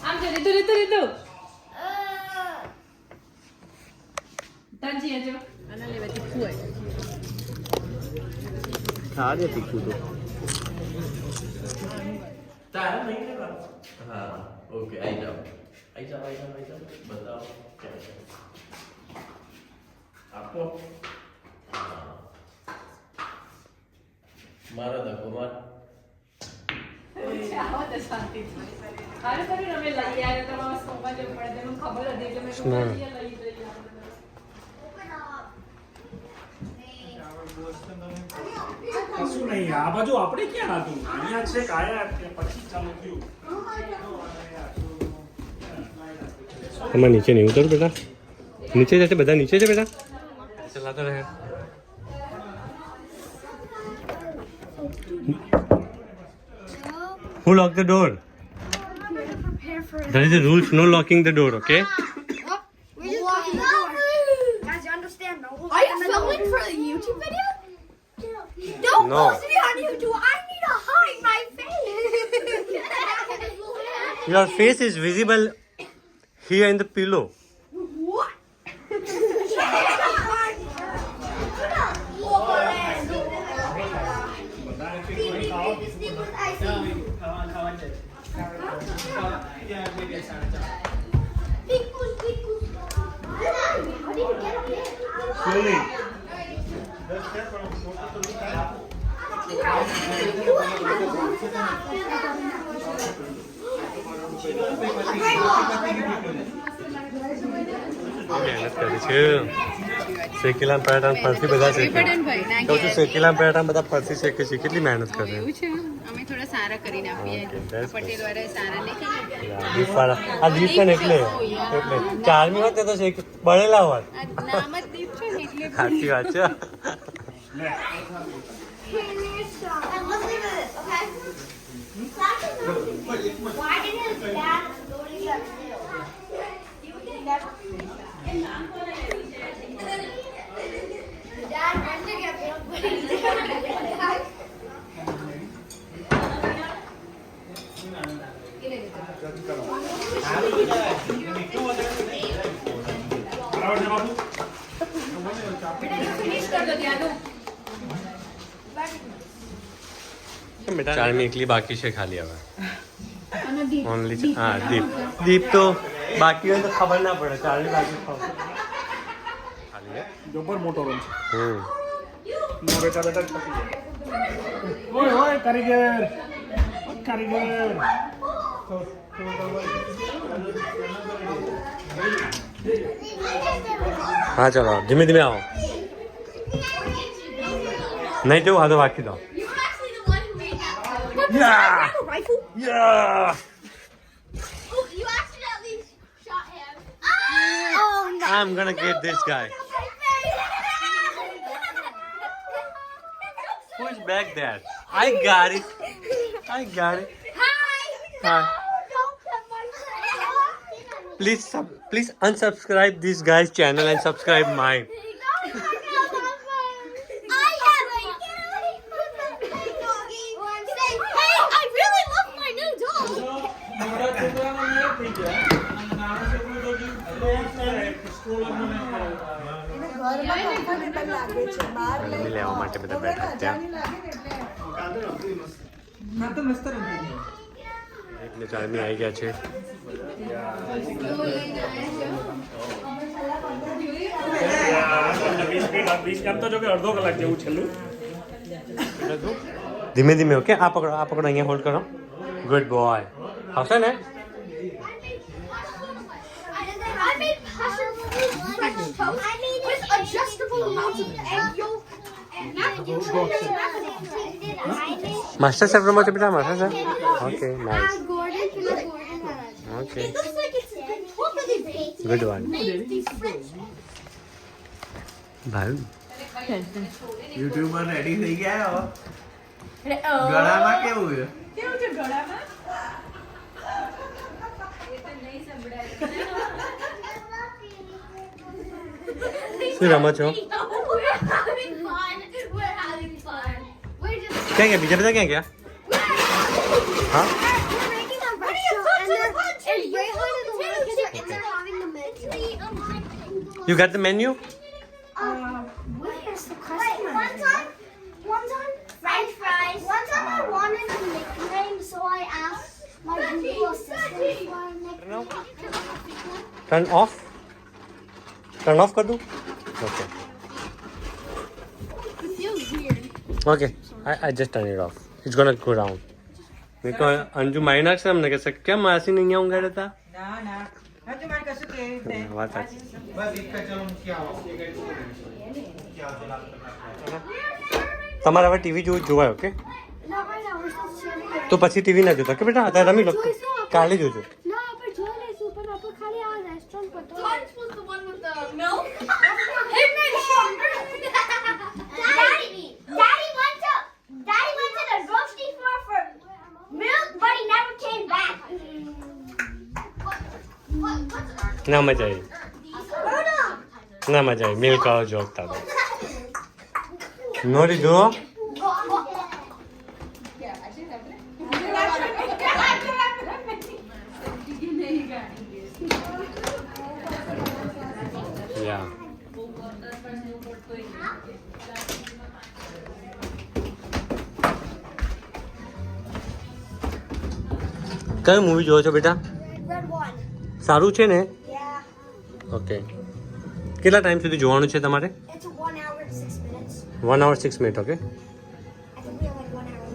આમ જો રીતુ તાજી આજો આના લેવા તીખું હોય ખા દે તીખું તો તારે નહીં લેવાનું હા ઓકે આવી જાઓ બતાવો આપો મારો ધક્કો માર આવો તો શાંતિ હારે કરી રમે લઈ આરે તો બસ સોમવા જે પડે મને ખબર હતી એટલે મેં કહ્યું લઈ કશું નહીં આ બાજુ આપણે ક્યાં હતું અહીંયા છે કાયા કે પછી ચાલુ થયું તમારે નીચે નહીં ઉતર બેટા નીચે જશે બધા નીચે છે બેટા ચલાતો રહે Who locked the door? There is a rules, no locking the door, okay? Guys, you understand? Are you filming for the YouTube video? Don't No. post me on YouTube. I need to hide my face. Your face is visible here in the pillow. What? Slowly. મહેનત કરી છે શેકીલા પરાઠા ફરસી બધા શેકે તો શેકીલા પરાઠા બધા ફરસી શેકે છે કેટલી મહેનત કરે એવું છે અમે થોડા સારા કરીને આપીએ પટેલ વાળા સારા નહીં કરે દીપ વાળા આ દીપ પણ એટલે ચારમી વખતે તો શેક બળેલા હોત નામ જ દીપ છે ને એટલે સાચી વાત છે And let's leave it, okay? Why did his dad go to get Dad went to get milk, but he didn't. ચારમી એકલી બાકી છે ખાલી હવે ઓનલી હા દીપ તો બાકી હોય તો ખબર ના પડે ચારમી બાકી ખાલી જબર મોટો રોલ છે હમ ના બેટા જ પતી જાય ઓય કારીગર હા ચલો ધીમે ધીમે આવો નહીં તેવું હા તો વાંકી દો You're actually the one who made that. Yeah. A rifle? Yeah. Oh, you accidentally shot him. Oh no! I'm gonna get this guy. Who is back there? I got it. Hi! Hi. Don't put my Please unsubscribe this guy's channel and subscribe mine. I have a doggy. Say, hey, I really love my new dog. લેવા માટે બધા બેઠા ત્યાં એટલે ચારમી આવી ગયા છે એમ તો જો કે અડધો કલાક જેવું છેલ્લું ધીમે ધીમે ઓકે આ પકડો અહીંયા હોલ્ડ કરો ગુડ બોય હશે ને I made passion fruit French toast with adjustable amounts of egg yolk and master chef રમો છો બેટા master chef okay nice Gordon. Okay It looks like it's totally baked. Good one Made these French. ભાઈ YouTuber ready થઈ ગયા હો ગળામાં કેવું છે કેવું છે ગળામાં એ તો નહીં સંભળાય શું રમો છો We're having fun. We're having fun. We're just. ક્યાં ગયા બીજા બધા ક્યાં ગયા We're Huh? We're making a restaurant, and Rayhan and the little kids are in there having the menu. You got the menu? Where's the customer? One time, French fries. One time I wanted a nickname, so I asked my Google Assistant for a nickname. Turn off. Turn off कर दूँ? Okay. It feels weird. Okay. I just turn it off. It's gonna go down. મેં કહ્યું અંજુ મારી નાખશે અમને કહેશે કેમ માસી ને અહીંયા ઊંઘાડ્યા હતા? વાત સાચી. તમારે હવે ટીવી જોવાય okay? Not right now. We're supposed to share it. તો પછી ટીવી ના જોતા કે બેટા અત્યારે રમી લો કાલે જોજો. No, but join us. Super. Apple ખાલી આ restaurant પર તો. Punch was the one with the milk. Daddy went to the grocery store for milk, but he never came back. ના મજા આવી. ના મજા આવી. મિલ્ક આવો જોગતા હતા. નો લીધો. Yeah. કઈ મૂવી જોવો છો બેટા? Red one. સારું છે ને? Yeah. ઓકે. કેટલા ટાઈમ સુધી જોવાનું છે તમારે? It's 1 hour and 6 minutes. 1 hour 6 minutes okay. I think we have like 1 hour.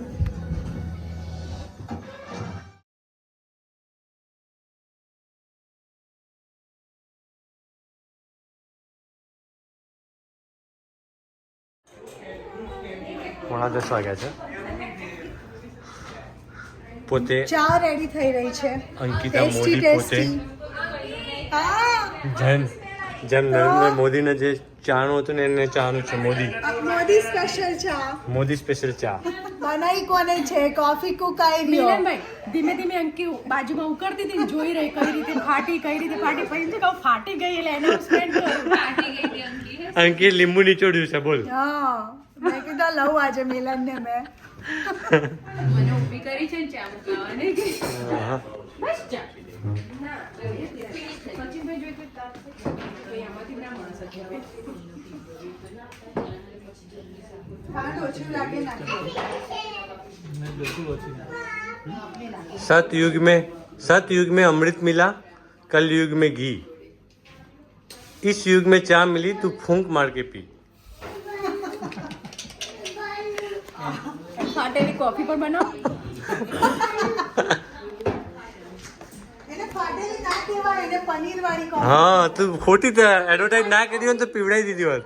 પોણા 10 વાગ્યા છે. પોતે ચા રેડી થઈ રહી છે. અંકિતા મોદી પોતે જેમ નરેન્દ્ર મોદીને જે ચાનું હતું ને એને ચાનું છે મોદી સ્પેશિયલ ચા. મોદી સ્પેશિયલ ચા. બનાવી કોને છે? કોફી કુકાઈ રહ્યો. મિલનભાઈ ધીમે ધીમે અંકી બાજુમાં ઉકળતી હતી ને જોઈ રહી કઈ રીતે ફાટી પછી કહું ફાટી ગઈ એટલે એનાઉન્સમેન્ટ ફાટી ગઈ હતી અંકી. અંકિત લીંબુ નીચોડ્યું છે બોલ. હા મેં કીધું લઉં આજે મિલનને મેં. મને ઊભી કરી છે ને ચા મુકાવાની. હા. બસ ચા. ના, સચિનભાઈ જોઈ તો તાર કોઈ આમાંથી ના મળે સચિનભાઈ. ખાંડ ઓછું લાગે सतयुग में अमृत मिला कल युग में घी इस युग में चा मिली तू फूंक मार के पी. ફાટેલી કોફી પણ બનાવ. એને ફાટેલી ના કહેવાય, એને પનીર વાળી કોફી. हाँ तू खोटी एडवर्टाइज ना करी हो तो पीवड़ाई दीदी होत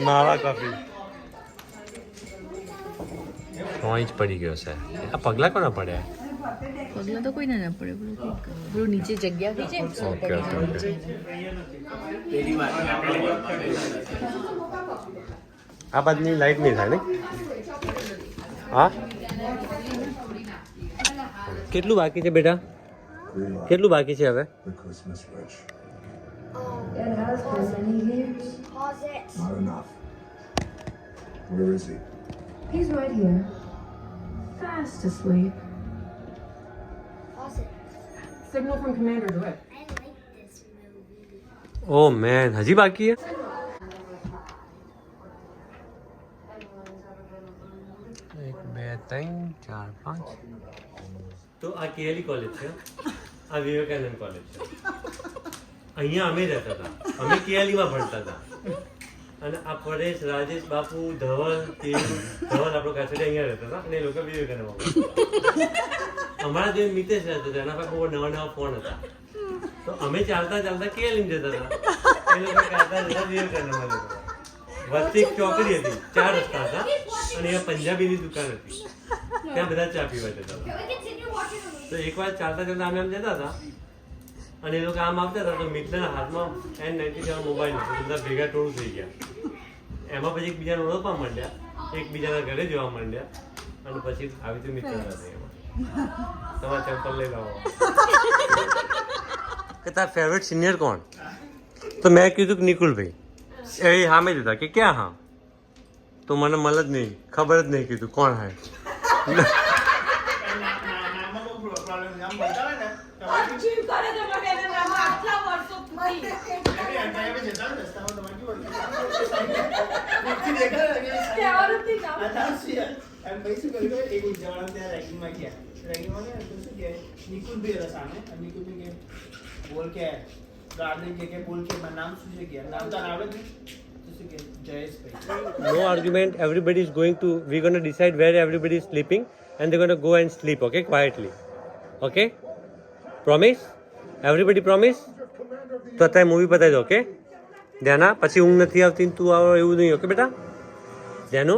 मावा कॉफी वहीं જ પડી ગયો છે. આ પગલા કોના પડ્યા? પગલા તો કોઈ ના પડે પેલું નીચે જગ્યા થઈ છે. Okay okay okay. આ બાજુની લાઈટ નહીં થાય ને? હા કેટલું બાકી છે બેટા? કેટલું બાકી છે હવે? Pause it. Not enough. Where is he? He's right here. Fast asleep. Pause it. Signal from Commander Dwight. I like this movie. Oh man હજી બાકી છે? 1 2 3 4 5 તો આ કેએલઈ કોલેજ છે, આ વિવેકાનંદ કોલેજ છે. અહીંયા અમે રહેતા હતા, અમે કેએલઈમાં ભણતા હતા. અને આ પરેશ, રાજેશ બાપુ, ધવલ આપણો કાછડી અહીંયા રહેતા હતા અને એ લોકો વિવેકાનંદમાં. અમારા જે મિતેશ રહેતો હતો એના પાસે બહુ નવા ફોન હતા, તો અમે ચાલતા ચાલતા કેએલઈ જતા હતા, એ લોકો ચાલતા જતા વિવેકાનંદમાં જતા. વચ્ચે એક ચોકડી હતી, 4 રસ્તા હતા અને અહીંયા પંજાબીની દુકાન હતી, ત્યાં બધા ચા પીવા જતા હતા. તો એકવાર ચાલતા ચાલતા અમે આમ જતા હતા અને એ લોકો આમ આવતા હતા તો મિત્રના હાથમાં N97 મોબાઈલ હતો, બધા ભેગા ટોળું થઈ ગયા. એમાં પછી એકબીજાને ઓળખવા માંડ્યા, એકબીજાના ઘરે જવા માંડ્યા અને પછી આવી તો મિત્રતા થઈ. એમાં તમારા ચંપલ લઈ લાવો કે તારા ફેવરેટ સિનિયર કોણ? તો મેં કીધું કે નિકુલભાઈ. એ સામે જ હતા કે ક્યાં? હા તો મને મળે જ નહીં, ખબર જ નહીં, કીધું કોણ હે? નામમાં બહુ પ્રોબ્લેમ નામ બોલતા હોય ને અર્જુન કરે છે પણ એના નામમાં આટલા વર્ષો સુધી જતા રસ્તામાં તમારે કેવું કહેવાનું નથી નામ. એમ ભાઈ શું કર્યું એક જવાના ત્યાં રેગિંગમાં ગયા રેગિંગમાં ગયા તો શું કહે નિકુલભાઈ હતા સામે અને નિકુલભાઈ કે બોલ કે ગાર્ડન કે બોલ કે મારું નામ શું છે કે નામ તો આવડે જ નહીં તો શું કે Jayeshbhai. No argument. Everybody is going to. We're going to decide where everybody is sleeping, and they're going to go and sleep. Okay, quietly. Okay. Promise. Everybody promise. તો અત્યારે મૂવી બતાવી દો. ઓકે ધ્યાના પછી ઊંઘ નથી આવતી તું આવો એવું નહીં. ઓકે બેટા ધ્યાનો.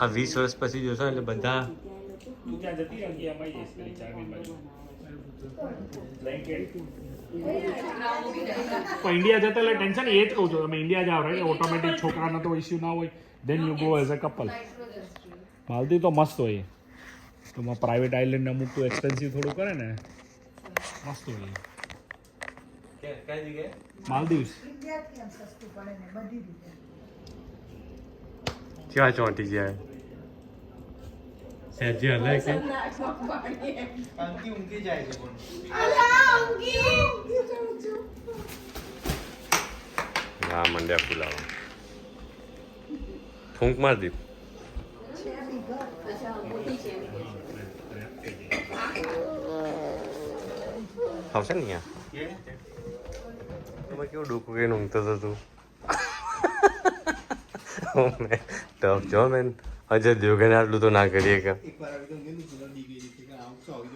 આ 20 વર્ષ પછી જોશો એટલે બધા તું ક્યાં જતી રહી કે અમારી જઈશ પેલી ચારમી બાજુ બ્લેન્કેટ પણ ઇન્ડિયા જતા એટલે ટેન્શન એ જ કહું છું તમે ઇન્ડિયા જાઓ રાઈટ ઓટોમેટિક છોકરાનો તો ઇસ્યુ ના હોય then you go as a couple Maldives તો મસ્ત હોય તો પ્રાઇવેટ આઇલેન્ડ અમુક તો એક્સપેન્સિવ થોડું કરે ને મસ્ત હોય માલદીવ વિદ્યાર્થી એમ સસ્તું પડે ને બધી રીતે ક્યાં ચોંટી જાય સહેજે હલાય કે પંક્તિ ઊંઘી જાય છે પણ હા મંડ્યા ફૂલાવા ફૂંક માર દીપ આવશે ને અહીંયા કેવું ડૂકું કઈ ઊંઘતો હતો તું ટફ જો મેન અજય દેવગણે આટલું તો ના કરીએ કે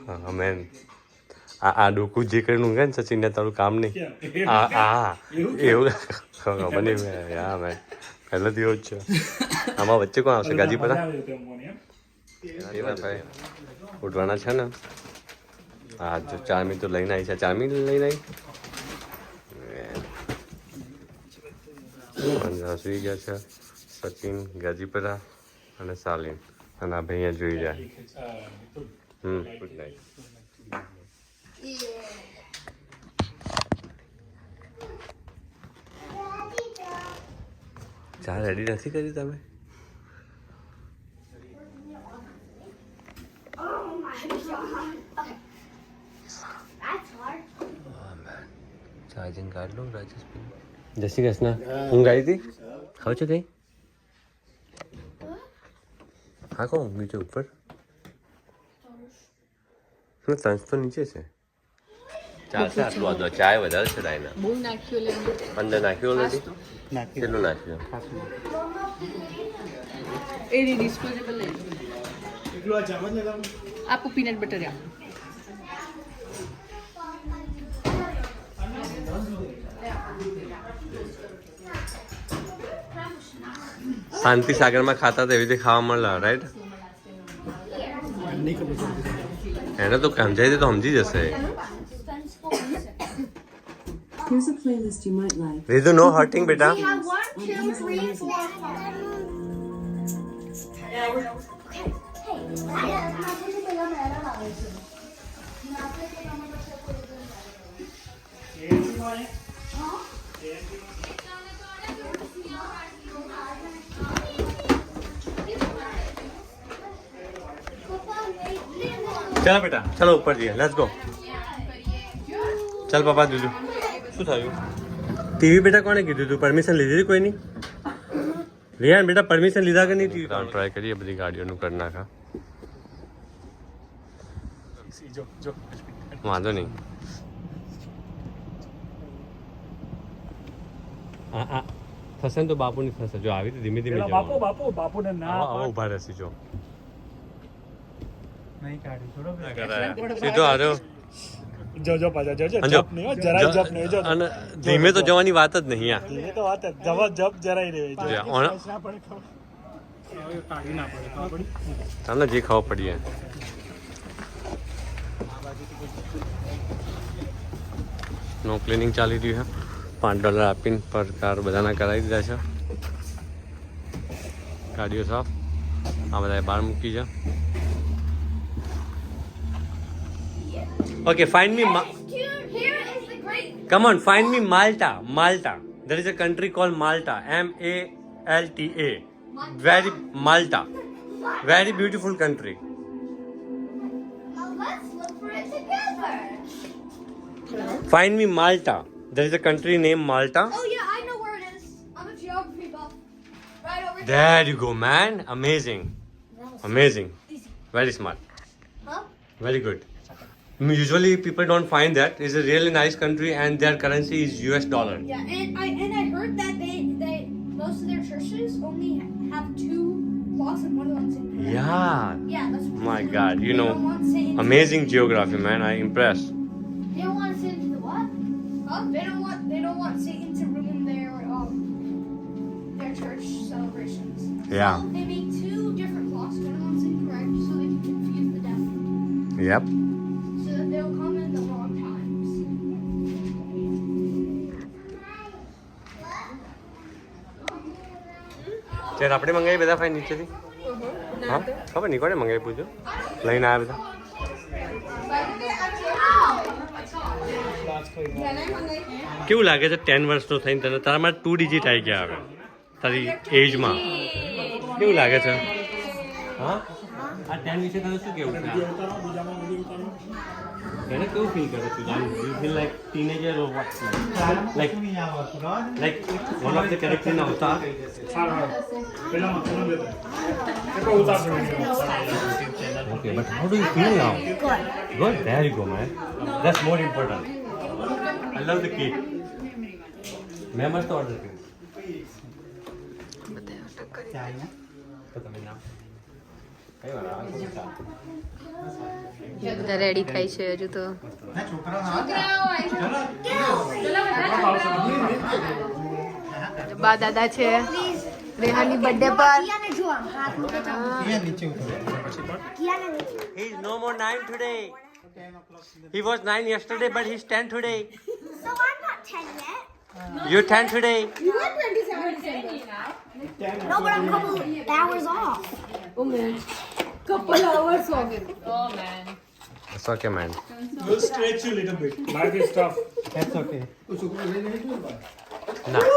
હા મેન આ ડોકું જે કરીને ઊંઘે ને સચિન ને તારું કામ નહીં હા એવું ખબર નહીં હા મેન પહેલેથી એવું જ છે આમાં વચ્ચે કોણ આવશે ગાજીપરા ભાઈ ઉઠવાના છે ને હા જો ચારમી તો લઈને આવી છે ચારમી લઈને આવી સુઈ ગયા છે સચિન ગાજીપરા અને સાલિન અને આ ભાઈ અહીંયા જોઈ જાય ગુડ નાઇટ ચા રેડી નથી કરી તમે ચાર્જિંગ કાઢ લો રાજેશભાઈ જય શ્રી કૃષ્ણ ઊંઘ આવી હતી ખાવ છો કઈ હા કહું બીજો ઉપર સંસ તો નીચે છે ચાલશે આટલું આદો ચાય વધારે છે ડાયના બહુ નાખ્યું અંદર નાખ્યું ઓલરેડી કેટલું નાખ્યું એની ડિસ્પોઝેબલ નહીં એટલું આ ચમચ લગાવ આપું પીનટ બટર આપું શાંતિ સાગરમાં ખાતા તો એવી રીતે ખાવા મળે રાઈટ એને તો સમજાય દે તો સમજી જશે Here's a playlist you might like. રીધુ નો હર્ટિંગ બેટા We have 1, 2, 3, 4, ચાલો બેટા ચાલો ઉપર જઈએ લેટ્સ ગો ચાલ પપ્પા દીધું શું થયું ટીવી બેટા કોને કીધું તું પરમિશન લીધી હતી કોઈની રિયાન બેટા પરમિશન લીધા કે નહીં ટીવી ટ્રાય કરીએ બધી ગાડીઓનું કરી નાખા વાંધો નહીં હા થશે ને તો બાપુની થશે જો આવી તો ધીમે ધીમે બાપુને ના ઉભા રહેશે જો નહીં કાઢી થોડો સીધો આવ્યો જો પાછા જપ નહીં જરાય જપ નહીં જો અને ધીમે તો જવાની વાત જ નહીં આ એ તો વાત જપ જરાય રહે કાઢી ના પડે ખબર પડી તમને જે ખાવા પડીએ નો ક્લિનિંગ ચાલી રહ્યું છે $5 આપીને પર કાર બધાના કરાવી દીધા છે ગાડીઓ સાફ આ બધા બહાર મૂકી છે okay fine me Here is the great Come on, find me Malta. Malta. There is a country called Malta. Malta. Very Malta. Very beautiful country. Well, let's look for it together. Find me Malta. There is a country named Malta. Oh yeah, I know where it is. I'm a geography buff. Right over There you go, man. Amazing. Amazing. Very smart. Huh? Very good. Usually people don't find that. It's a really nice country and their currency is US dollar. Yeah, and I heard that they most of their churches only have 2 clocks and one of them's in prayer. Yeah. Yeah, that's what My they God, do. you They know, don't want Satan amazing geography, man. I'm impressed. They don't want Satan to what? Huh? They don't want Satan to ruin their church celebrations. Yeah. So they make 2 different clocks, one of them's incorrect, so they can confuse the deaf. Yep. So that they'll come in the wrong times. ત્યારે આપણે મંગાવી બધા phi નીચેથી હા ખબર નહીં કોને મંગાવી પૂછો લઈને આવ્યા બધા કેવું લાગે છે 10 વર્ષનો થઈને તને તારામાં 2 ડિજિટ આવી ગયા હવે તારી એજમાં કેવું લાગે છે હા આ 10 વિશે તને શું કેવું છે એને કેવું ફીલ કરે છે you feel like teenager or vote like one of the character in અવતાર Okay, but how do you feel now? Good. There you go, man. That's more important. I love the cake. मैं मस्त order करूँ तो તમે નામ કઈ વાર આવે બધા રેડી થાય છે હજુ તો બા દાદા છે રેહાની બર્થડે પર He is no more 9 today. He was 9 yesterday, but he's 10 today. So I'm not 10 yet. You're 10 today. You are 27 December. No, but I'm a couple hours off. Couple hours of it. It's okay, man. We'll stretch you a little bit. Life is tough. That's okay. Nah.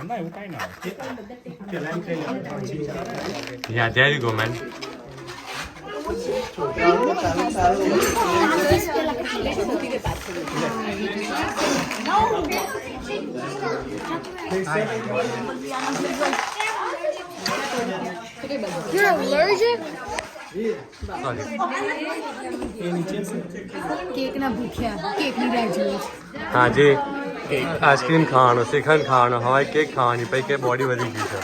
ના એવું કાંઈ ના Yeah, there you go, man. You're allergic? Sorry. Cake ના ભૂખ્યા cake ની રાહ જોઈએ છે. હા જે આઈસ્ક્રીમ ખાવાનો શ્રીખંડ ખાવાનો હવે કેક ખાવાની પછી કે બોડી વધી ગઈ છે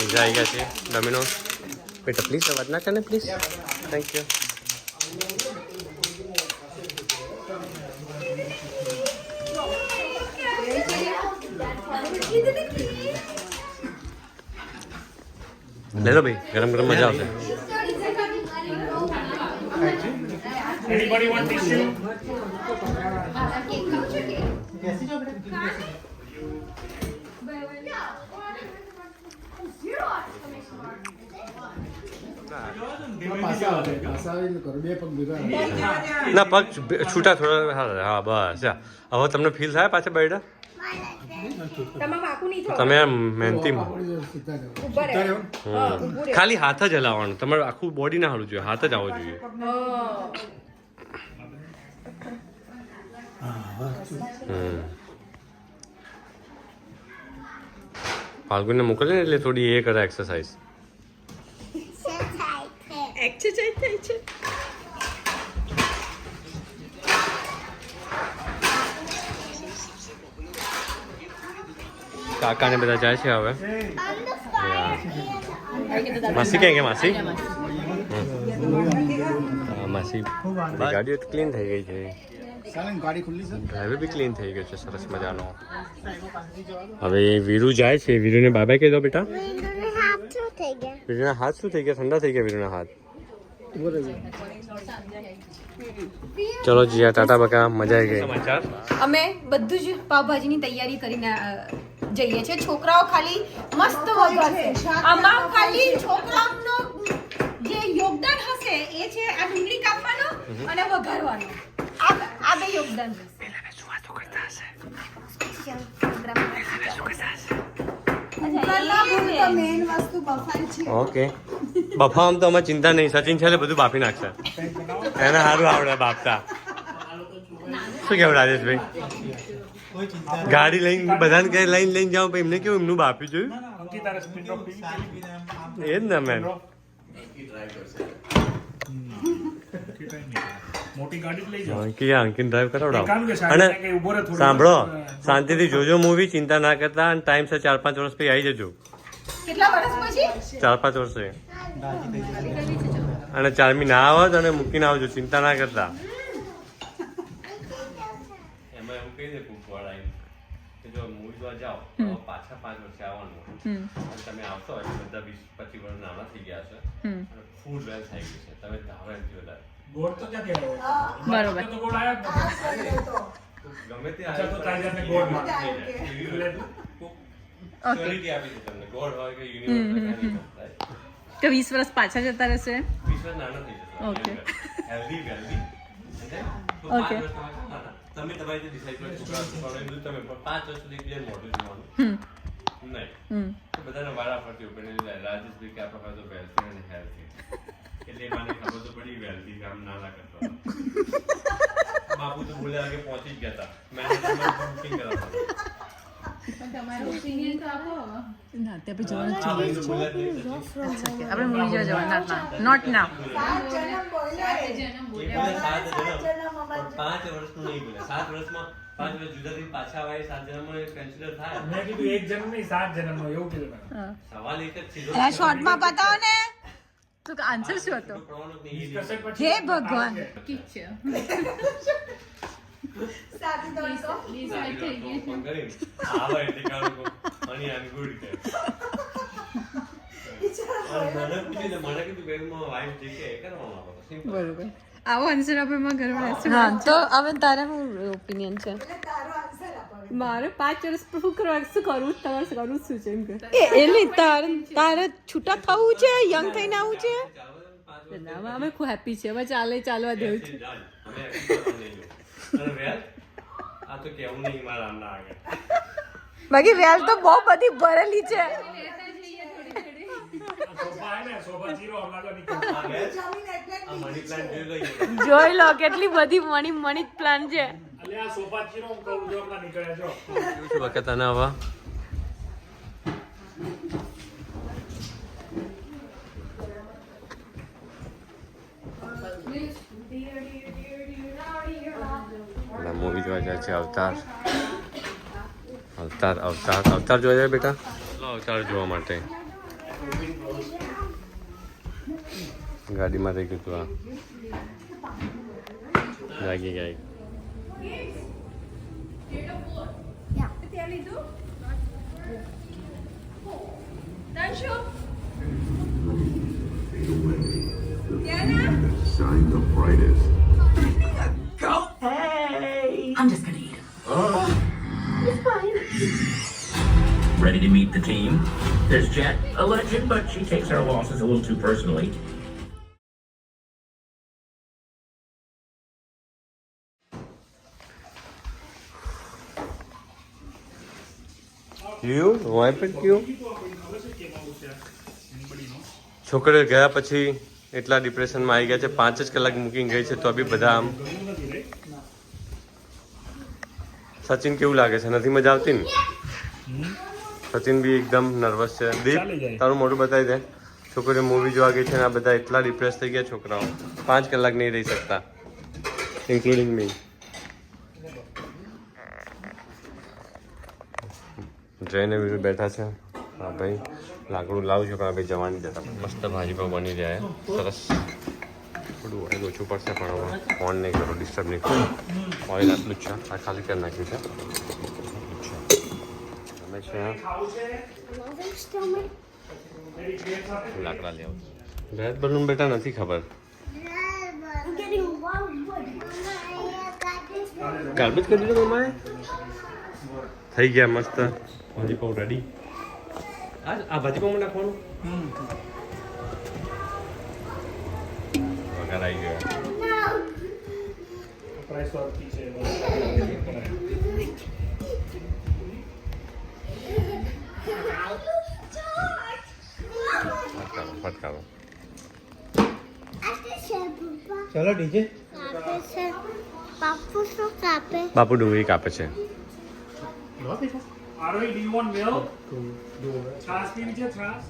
पिज्जा आई गया डोमिनोज बेटा प्लीज अवाज ना करने प्लीज थैंक यू ले लो भाई गरम गरम मजा आता है Anybody want tissue? ના પગ છૂટા થોડા હા બસ હવે તમને ફીલ થાય પાછા બેડા તમારે વાંકું નહીં થવાનું. તમે આમ મહેનતીમાં ઊભા રહેવાનું. હા, ઊભું રહેવાનું. ખાલી હાથ જ હલાવવાનું, તમારું આખું બોડી ના હલવું જોઈએ, હાથ જ આવવો જોઈએ. ફાલ્ગુનને મોકલે ને એટલે થોડી એ કરે એક્સરસાઇઝ. એક્સરસાઇઝ થાય છે. કાકા ને બધા જાય છે હવે. માસી ક્યાં ગયા? માસી માસી ગાડી ક્લીન થઈ ગઈ છે, ગાડી ખુલ્લી છે, ડ્રાઈવર બી ક્લીન થઈ ગયો છે સરસ મજાનો. હવે વીરુ જાય છે, વીરુને બાય બાય કહી દો બેટા. વીરુના હાથ શું થઈ ગયા? ઠંડા થઈ ગયા વીરુના હાથ. ચલો જીયા, ટાટા બકા, મજા આવી ગઈ. સમાચાર અમે બધું જ પાવભાજીની તૈયારી કરીને જઈએ છીએ. છોકરાઓ ખાલી મસ્ત વઘારશે. આમાં ખાલી છોકરાઓનો જે યોગદાન હશે એ છે આ ડુંગળી કાપવાનો અને વઘારવાનો. આ બે યોગદાન મેન વસ્તુ બફાઈ છે. ઓકે, બફામ તો અમે ચિંતા નહીં, સચિન છે એટલે બધું બાફી નાખશે. એને સારું આવડે બાફતા. શું કેવું રાજેશભાઈ? ગાડી લઈને બધાને કઈ લઈને જાઉં એમને કેવું એમનું બાફી જોયું એ જ ને મેન. અંકિત ડ્રાઈવ કરાવડાવો. અને સાંભળો, શાંતિથી જોજો મૂવી, ચિંતા ના કરતા, અને ટાઈમ છે 4-5 વર્ષ પછી આવી જજો. કેટલા વર્ષ પછી? 4-5 વર્ષે. અને ચારમી ના આવત અને મૂકીને આવજો, ચિંતા ના કરતા. એમાં એવું કહી દે પૂછવાળા કે જો મૂવી જોવા જાઓ તો પાછા 5 વર્ષે આવવાનું. તમે આવશો એટલે બધા 20-25 વર્ષ નાના થઈ ગયા છે, ફૂડ વેલ થઈ ગયું છે, તમે ધારો એમથી વધારે ગોળ તો ક્યાંથી આવ્યો? બરોબર. તો ગોળ આવ્યો ગમે તે અચ્છા, તો તારી જાતને ગોળ માં સિક્યોરિટી આપી છે તમને, ગોળ હોય કે યુનિવર્સિટી તો 20 વર્ષ પાછા જતા રહેશે. 20 વર્ષ નાના થઈ જશે. ઓકે. Healthy wealthy. ઓકે. તમે તમારી રીતે ડિસાઈડ કરો છોકરા તમે 5 વર્ષ સુધી ક્લિયર મોઢું જોવાનું નહીં. તો બધાને વારા ફરતી ઉપેને રાજેશભાઈ કે આપણા પાસે વેલ્થી અને હેલ્થી એટલે એ મને ખબર તો પડી વેલ્થી કામ ના કરતો. બાપુ તો બોલ્યા કે પહોંચી જ ગયા હતા, મેનેજર બુકિંગ કરાવતા. તમારો ઓપિનિયન તો આપો. ના તે પછી જવાનું આપણે મૂવી જોવા જવાનું. નોટ નાઉ. 5 વર્ષનું નહીં બોલે. 7 વર્ષમાં 5 વર્ષ જુદાથી પાછા આવે, 7 જન્મમાં કન્સિડર થાય. મેં કીધું 1 જન્મ નહીં 7 જન્મનો એવું કીધું મેં. સવાલ એક જ છે. આ શોર્ટમાં બતાવો ને. તો આન્સર શું હતો? Discussion પછી હે ભગવાન. ઠીક છે. સાચી તો બરોબર. આવો આન્સર આપે માં ઘરમાં. હા, તો હવે તારા શું ઓપિનિયન છે? તારો આન્સર આપો. મારે 5 વર્ષ શું કરવું, તમારે કરવું શું છે એમ કે એટલે તારે છૂટા થવું છે, યંગ થઈને આવું છે. અમે ખૂબ હેપી છે. હવે ચાલવા દેવું છે. બાકી વેલ તો બહુ બધી ભરેલી છે. સોફા હે ને, સોફા જીરો હમણાં તો નીકળે. જોઈ લો કેટલી બધી મની પ્લાન છે. અલે આ સોફા જીરો હું કહું જો હમણાં નીકળે જો. વખત આના આવા મૂવી જોવા જાય છે. અવતાર જોવા જાય બેટા. અવતાર જોવા માટે ગાડીમાં રહી ગયું હતું. આ જાગી ગઈ. Shine the brightest. I'm just gonna eat him. It's fine. Ready to meet the team? There's Jet, a legend, but she takes her losses a little too personally. ક્યું વાય પર ક્યું છોકરીઓ ગયા પછી એટલા ડિપ્રેશનમાં આવી ગયા છે 5 જ કલાક મૂકીને ગઈ છે તો બી બધા આમ સચિન કેવું લાગે છે નથી મજા આવતી ને સચિન બી એકદમ નર્વસ છે દીપ તારું મોઢું બતાવી દે છોકરીઓ મૂવી જોવા ગઈ છે ને આ બધા એટલા ડિપ્રેસ થઈ ગયા છોકરાઓ 5 કલાક નહીં રહી શકતા ઇન્ક્લુડિંગ મી જઈને બી બેઠા છે હા ભાઈ લાકડું લાવું છું પણ ભાઈ જવાની જતા મસ્ત ભાજી પર બની જાય સરસ થોડું ઓઇલ ઓછું પડશે પણ હવે ઓન નહીં કરો ડિસ્ટર્બ નહીં કરો ઓઇલ આટલું જ છે આ ખાલી કરી નાખ્યું છે તમે છે લાકડા લેવું ગેસ બલૂન બેટા નથી ખબર ગાર્બેજ કરી દીધું મમ્માએ થઈ ગયા મસ્ત ભાજી પાઉં રેડી આ ભાજી પાઉં નાખવાનું વઘાર આવી ગયો ફટકારો ચલો ડીજે બાપુ ડુંગળી કાપે છે Aroi, do you want milk? છાશ પીવી છે છાશ?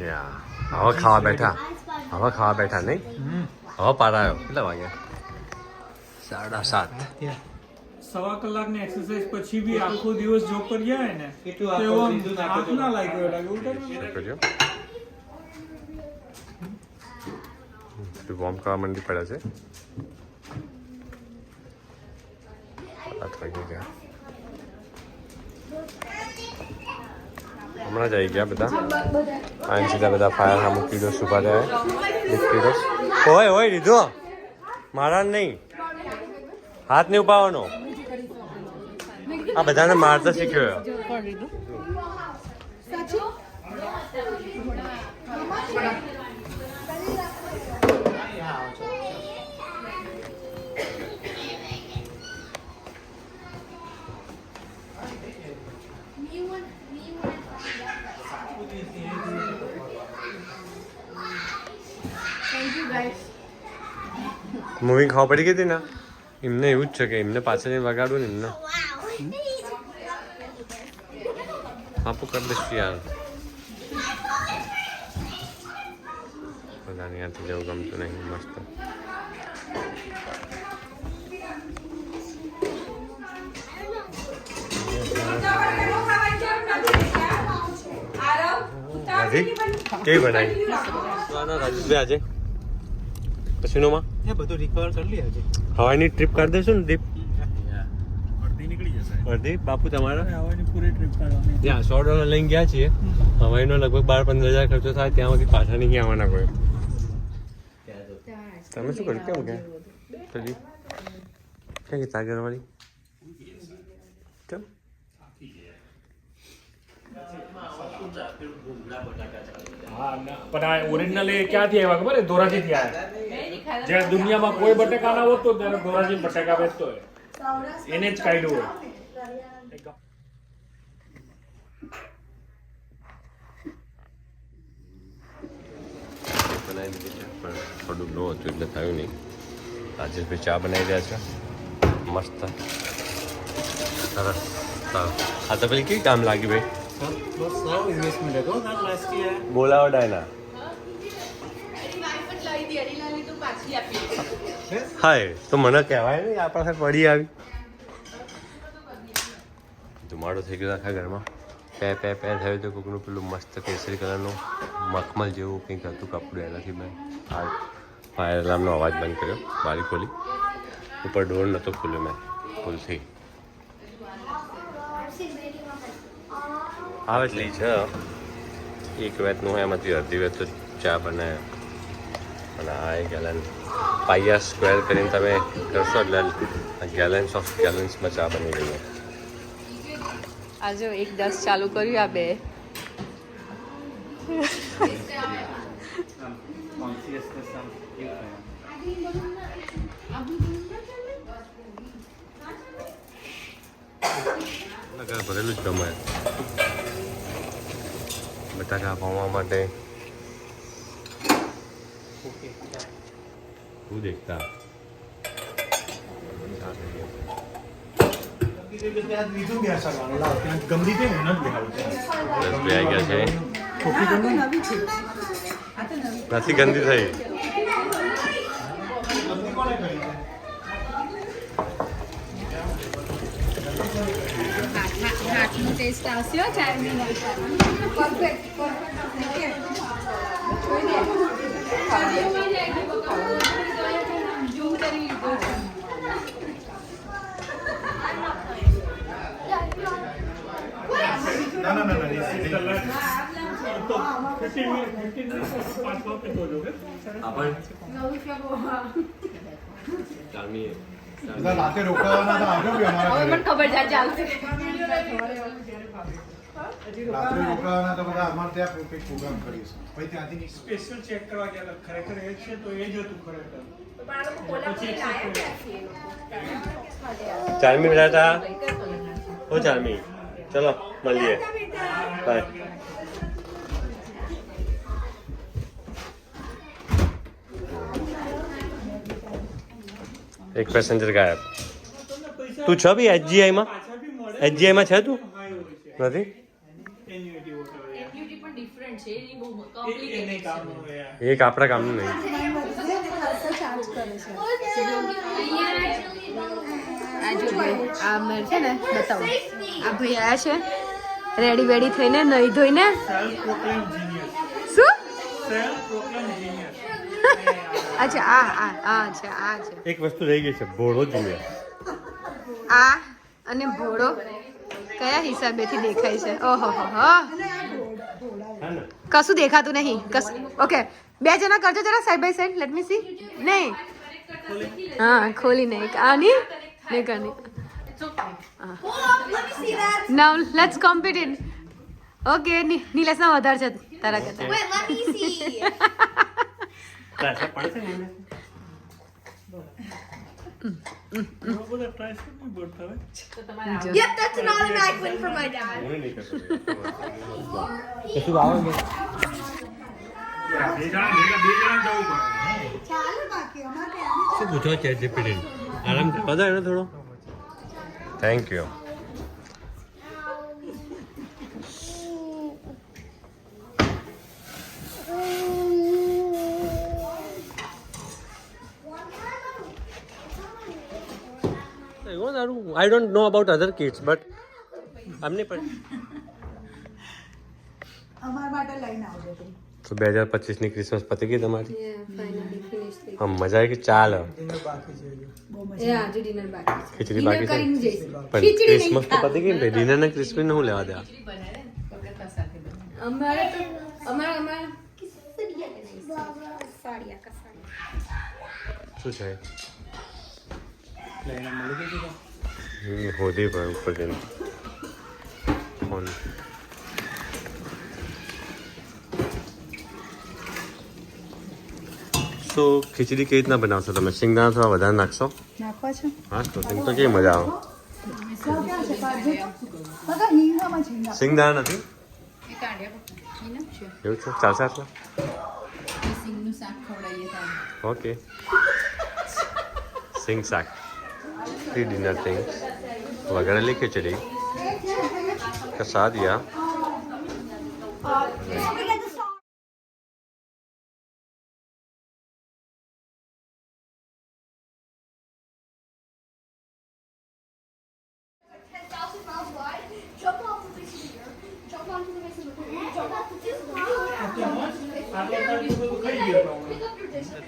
યા હવે ખાવા બેઠા નહીં હવે પારાયો કેટલા વાગ્યા 7:30 સવા કલાકની એક્સરસાઇઝ પછી બી આખો દિવસ જો કરી આવે ને તો આંખ ના લાગ્યો કર્યો વોર્મ કરવા માંડી પડ્યા છે 8 વાગી ગયા હમણાં જ આવી ગયા બધા આને સીધા બધા ફાયર હા મૂકી દો સુભા જાય મૂકી દો ઓય લીધો મારા નહીં હાથ નહીં ઉપાવવાનો આ બધાને મારતા શીખ્યો મૂવી ખાવા પડી ગઈ હતી ને એમને એવું જ છે કે એમને પાછળ વગાડવું ને એમને આપું કરી દઈશું યાર બધાને ત્યાંથી જવું ગમતું નહીં મસ્ત કેવી બનાવી રાજેશભાઈ આજે પછીનોમાં એ બધું રિકવર કરી લે આજે હવાની ટ્રીપ કરી દઈશું ને દીપ અડધી નીકળી જશે અડધી બાપુ તમારા હવાની પૂરી ટ્રીપ કરવાની ત્યાં $100 લઈને ગયા છીએ હવાઈનો લગભગ 12-15 હજાર ખર્ચો થાય ત્યાં સુધી પાછા નહીં આવવાના કોઈ તમે શું કર્યું કેમ ગયા પેલી ક્યાં ગઈ તાગરવાળી કેમ પણ આ ઓરિજિનલ એ ક્યાંથી આવ્યા ખબર ધોરાજીથી આવ્યા જ્યારે દુનિયામાં કોઈ બટેકા ના હોત તો ત્યારે ધોરાજી બટેકા વેચતો હોય એને જ કાઢ્યું હોય બનાવી દીધી છે પણ થોડું લો હતું એટલે થયું નહીં રાજેશભાઈ ચા બનાવી રહ્યા છે મસ્ત સરસ આ તો પેલી કેવી કામ લાગી ભાઈ બસ સારું ઇન્વેસ્ટમેન્ટ હતો ના લાસ્ટ યર બોલાવો ડાયના હાય તો મને કહેવાય નહીં આ પાસે પડી આવી ધુમાડો થઈ ગયો આખા ઘરમાં પે થયું તો કોકનું પેલું મસ્ત કેસરી કલરનું મખમલ જેવું કંઈક હતું કપડું એનાથી મેં આ ફાયર એલાર્મનો અવાજ બંધ કર્યો બારી ખોલી ઉપર ડોર નહોતો ખોલ્યો મેં ભૂલથી આવે જ છે એક વેતનું એમાંથી અડધી વેત તો ચા બનાવ્યો અને આ એક ગેલન પાયા સ્ક્વેર કરીને તમે કરશો એટલે ગેલન્સ ઓફ ગેલન્સમાં ચા બની ગઈ આજે 1:10 ચાલુ કર્યું આ બે ભરેલું જ ગમે. બટાકા પાવા માટે શું દેખતા નથી ગંદી થઈ. હાથનો ટેસ્ટ આવશે ચાર્મિંગ. રાતે રોકાવાના તો આવજો બી અમારા મને ખબર છે ચાલશે. રાત્રે રોકાવાના તો બધા અમારે ત્યાં કંઈક પ્રોગ્રામ કરીશું. પછી ત્યાંથી સ્પેશિયલ ચેક કરવા ગયા હતા. ખરેખર એ છે તો એ જ હતું ખરેખર. ચાર્મી બેટા. ઓ ચાર્મી, ચલો મળીએ. બાય. એક પેસેન્જર ગાયબ. તું છે બી એચજીઆઈમાં? એચજીઆઈમાં છે તું? નથી? એક આપણા કામનું નહીં. આ મેં છે ને બતાવું. આ ભાઈ આયા છે રેડી વેડી થઈને નહીં ધોઈને. શું? અચ્છા આ છે. એક વસ્તુ રહી ગઈ છે, ભોળો જોઈએ. આ અને ભોળો કયા હિસાબેથી દેખાય છે? ઓહો કશું દેખાતું નહીં. ઓકે, 2 જણા કરજો જરા side by side. Let me see. નહીં, હા ખોલી નહીં. આની નહીં કાની. Now let's compete it. Okay, નીલેશના વધારે છે તારા કરતા. Yep, that's an automatic win for my dad. શું પૂછો ચેટ જીપીટી? આરામ બધા એનો થોડો. Thank you. I don't know about other kids, but અમને પણ અમારા માટે લઈને આવજો તું. તો 2025 ની ક્રિસમસ પતી ગઈ તમારી? આમ મજા આવી કે ચાલ ખીચડી બાકી છે પણ ક્રિસમસ તો પતી ગઈ ને ડિનર ને ક્રિસ્પી ને હું લેવા દે. શું છે હોદી પર ઉપર જઈને ફોન. તો ખીચડી કેવી રીતના બનાવશો તમે? સિંગદાણા થોડા વધારે નાખશો? નાખવા છે. હા તો સિંગ તો કેવી મજા આવે. સિંગદાણા નથી એવું છે? ચાલશે આટલા? ઓકે, સિંગ શાક, 3 डिनर थिंग्स, वगैरह खिचड़ी का साथ या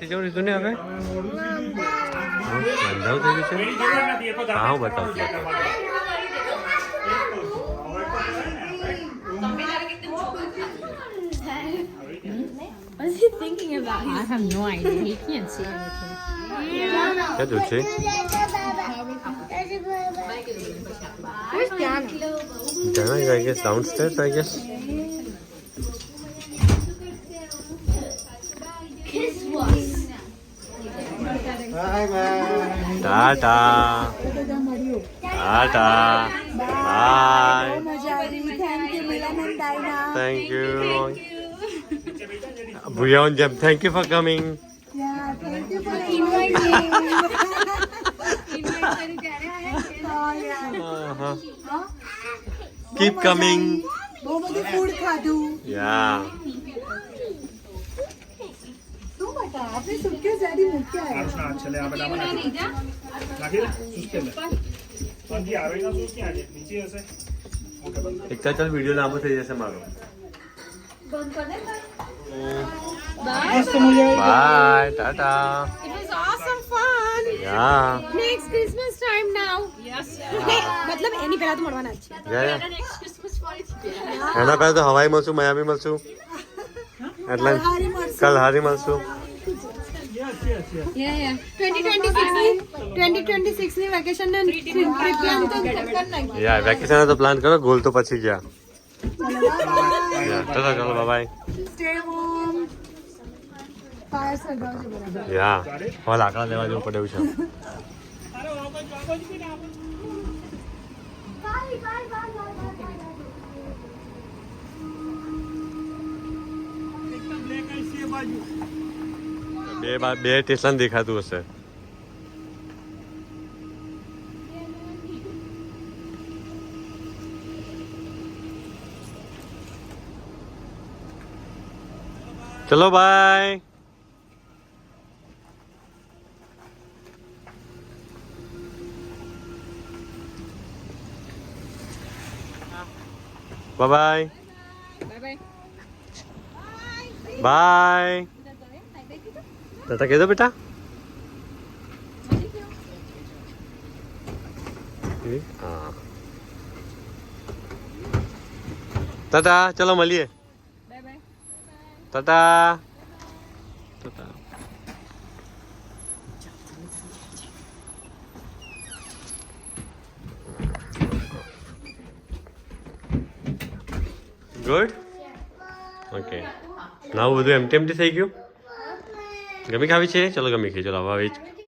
જવું રીતું ને હવે બંધાવ થઈ ગયું છે. હા હું બતાવું છું. What is he thinking about? I have no idea. He can't see anything. क्या दूसरे? Where's Diana? Diana is, I guess, downstairs, I guess. Kiss was. Bye bye. Tata. Tata. Bye. મજા આવી. થેન્ક યુ મિલન દાઈના. Thank you. ભૂયાઓન જેમ thank you for coming. Yeah thank you for inviting. Keep coming. બહુ બધું food ખાધું. યા. શું બટા આપણે સુટકેસ રેડી મૂક્યા આરુષના છેલ્લે આ બધામાં નાખી દે. નાખી દે સુસ્કે લે. બાકી આવેગા શું ક્યાં છે? નીચે હશે. ઓકે બંધ. એક ચાલ વિડિયો લાંબો થઈ જશે મારો. મસ્ત મજા આવી. By Tata. It was awesome fun. Yeah. Next Christmas time now. Yes. મતલબ એની પહેલા તો મળવાના જ છે. યા. Next Christmas party. એના પહેલા તો હવાઈ મળશું, માયામી મળશું, એટલે કાલ હારી મળશું. Yeah. 2026 ની વેકેશન ને ટ્રીપ પ્લાન તો કરી નાખી. યા વેકેશન તો પ્લાન કરો, ગોલ તો પછી ગયા. યા ચલો ચલો બાય. Stay home. ફાયર સગાવજો બરાબર. યા હવે લાકડા લેવા જવું પડે એવું છે. Bye, bye, bye, bye, bye, bye. બે સ્ટેશન દેખાતું હશે. ચલો બાય. Bye bye. ટાટા કહી દો બેટા. હા ટાટા ચલો મળીએ. ટાટા ટાટા. ગુડ. ઓકે નાવ બધું એમટી થઈ ગયું. ગમી ખાવી છે? ચલો ગમી ખાઈ. ચલો હવે